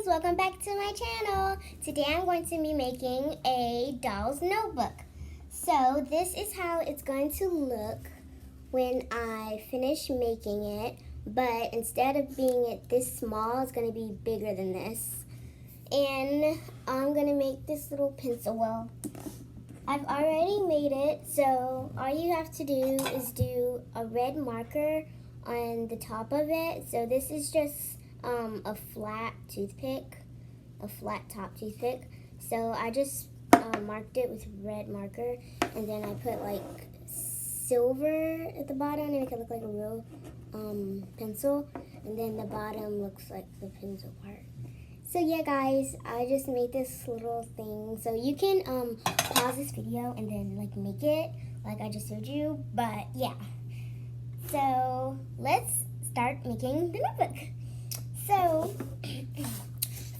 welcome back to my channel. Today I'm going to be making a doll's notebook. So this is how it's going to look when I finish making it, but instead of being it this small, it's going to be bigger than this. And I'm going to make this little pencil. Well, I've already made it, so all you have to do is do a red marker on the top of it. So this is just a flat toothpick, a flat top toothpick. So I just marked it with red marker, and then I put like silver at the bottom to make it look like a real pencil, and then the bottom looks like the pencil part. So yeah, guys, I just made this little thing. So you can pause this video and then like make it like I just showed you. But yeah, so let's start making the notebook. So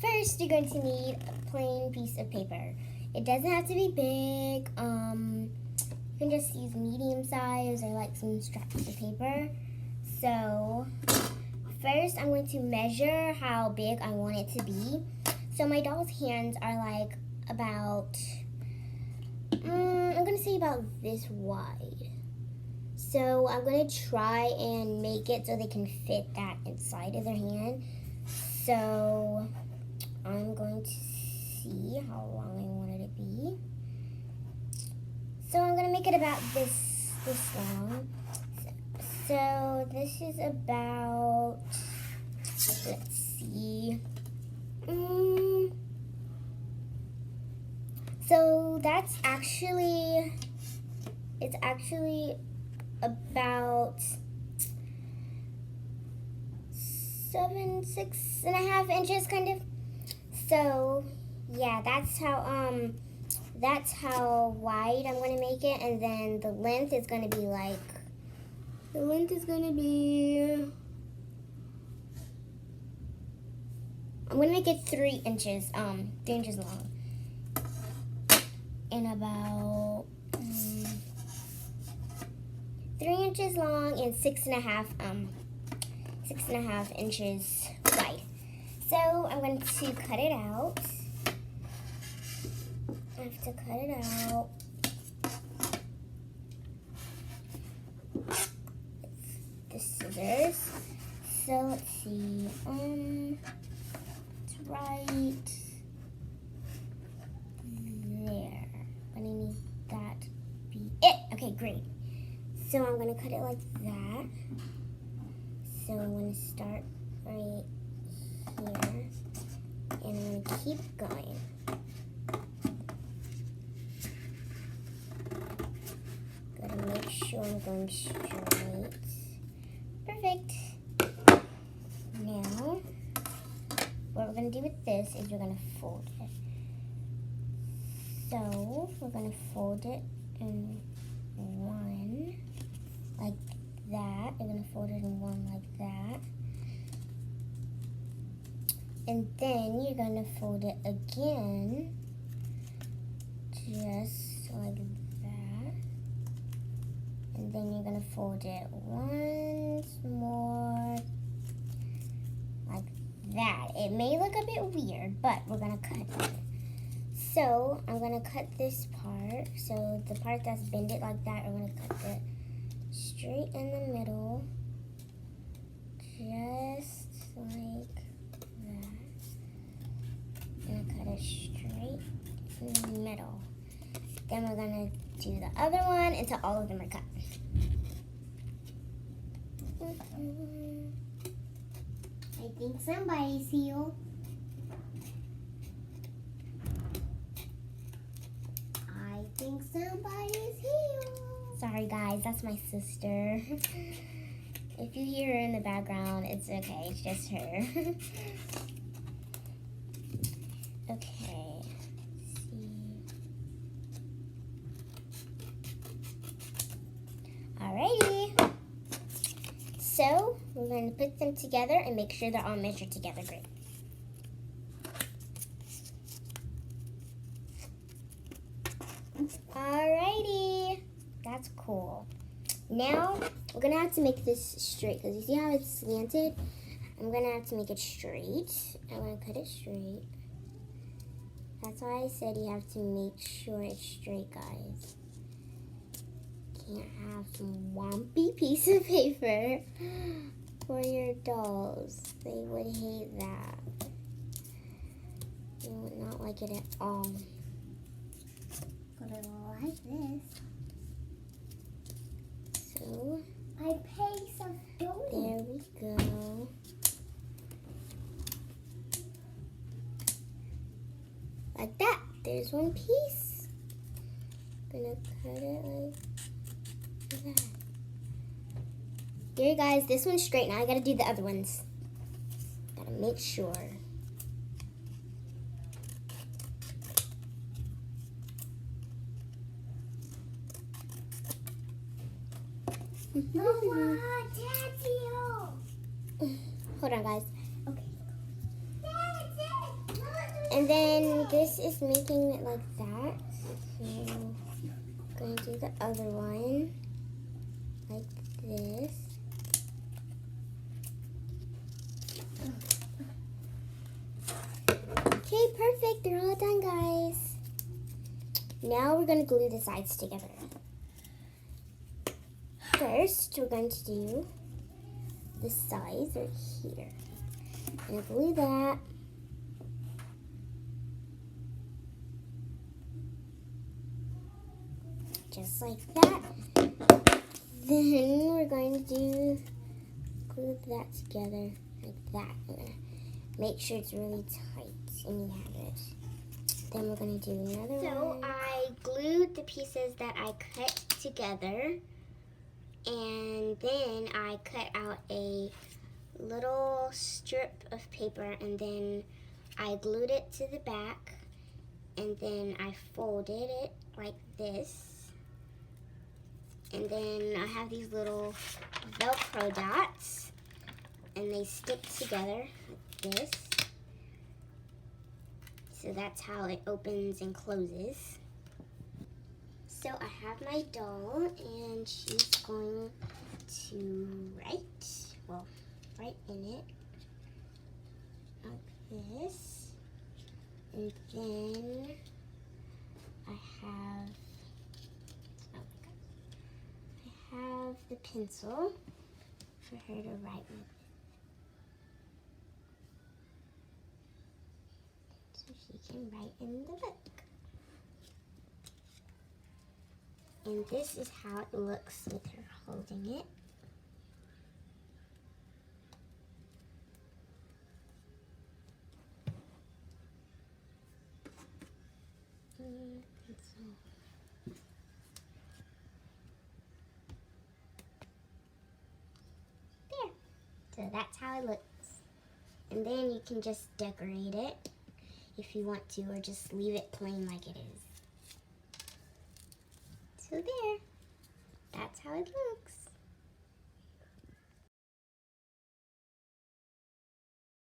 first you're going to need a plain piece of paper. It doesn't have to be big. You can just use medium size or like some scraps of paper. So first I'm going to measure how big I want it to be. So my doll's hands are like about, I'm going to say about this wide. So I'm going to try and make it so they can fit that inside of their hand. So I'm going to see how long I want it to be. So I'm going to make it about this long. So this is about, let's see. So that's actually, it's actually about 6.5 inches kind of. So yeah, that's how wide I'm going to make it. And then the length is going to be like, I'm going to make it 3 inches, 3 inches long. And about 3 inches long and 6.5 inches wide. So I'm going to cut it out. I have to cut it out. The scissors. So let's see. It's right there. I need that to be it. Okay, great. So I'm gonna cut it like that. So I'm gonna start right here, and I'm gonna keep going. Gotta make sure I'm going straight. Perfect. Now, what we're going to do with this is we're going to fold it. So, we're going to fold it in one, like that. We're going to fold it in one like that. And then you're going to fold it again, just like that. And then you're going to fold it once more, like that. It may look a bit weird, but we're going to cut it. So I'm going to cut this part. So the part that's bended like that, we're going to cut it straight in the middle, just like that. I'm going to cut it straight in the middle. Then we're going to do the other one until all of them are cut. I think somebody's here. I think somebody's here. Sorry guys, that's my sister. If you hear her in the background, it's okay, it's just her. Okay, let's see. Alrighty. So we're going to put them together and make sure they're all measured together. Great. Alrighty. That's cool. Now we're going to have to make this straight because you see how it's slanted? I'm gonna have to make it straight. I'm gonna cut it straight. That's why I said you have to make sure it's straight, guys. Can't have some wompy piece of paper for your dolls. They would hate that. They would not like it at all. Put it like this. So, I pay some dough. there we go. Like that. There's one piece. Gonna cut it like that. There, guys. This one's straight. Now I gotta do the other ones. Gotta make sure. Mama, Daddy. Hold on, guys. Okay. And then this is making it like that. So I'm going to do the other one like this. Okay, perfect. They're all done, guys. Now we're going to glue the sides together. First, we're going to do the sides right here. I'm going to glue that. Just like that. Then we're going to glue that together like that. I'm going to make sure it's really tight and you have it. Then we're going to do another one. So I glued the pieces that I cut together. And then I cut out a little strip of paper and then I glued it to the back and then I folded it like this. And then I have these little Velcro dots and they stick together like this. So that's how it opens and closes. So I have my doll and she's going to write in it like this. And then I have the pencil for her to write with. So she can write in the book. And this is how it looks with her holding it. There. So that's how it looks. And then you can just decorate it if you want to, or just leave it plain like it is. So there, that's how it looks.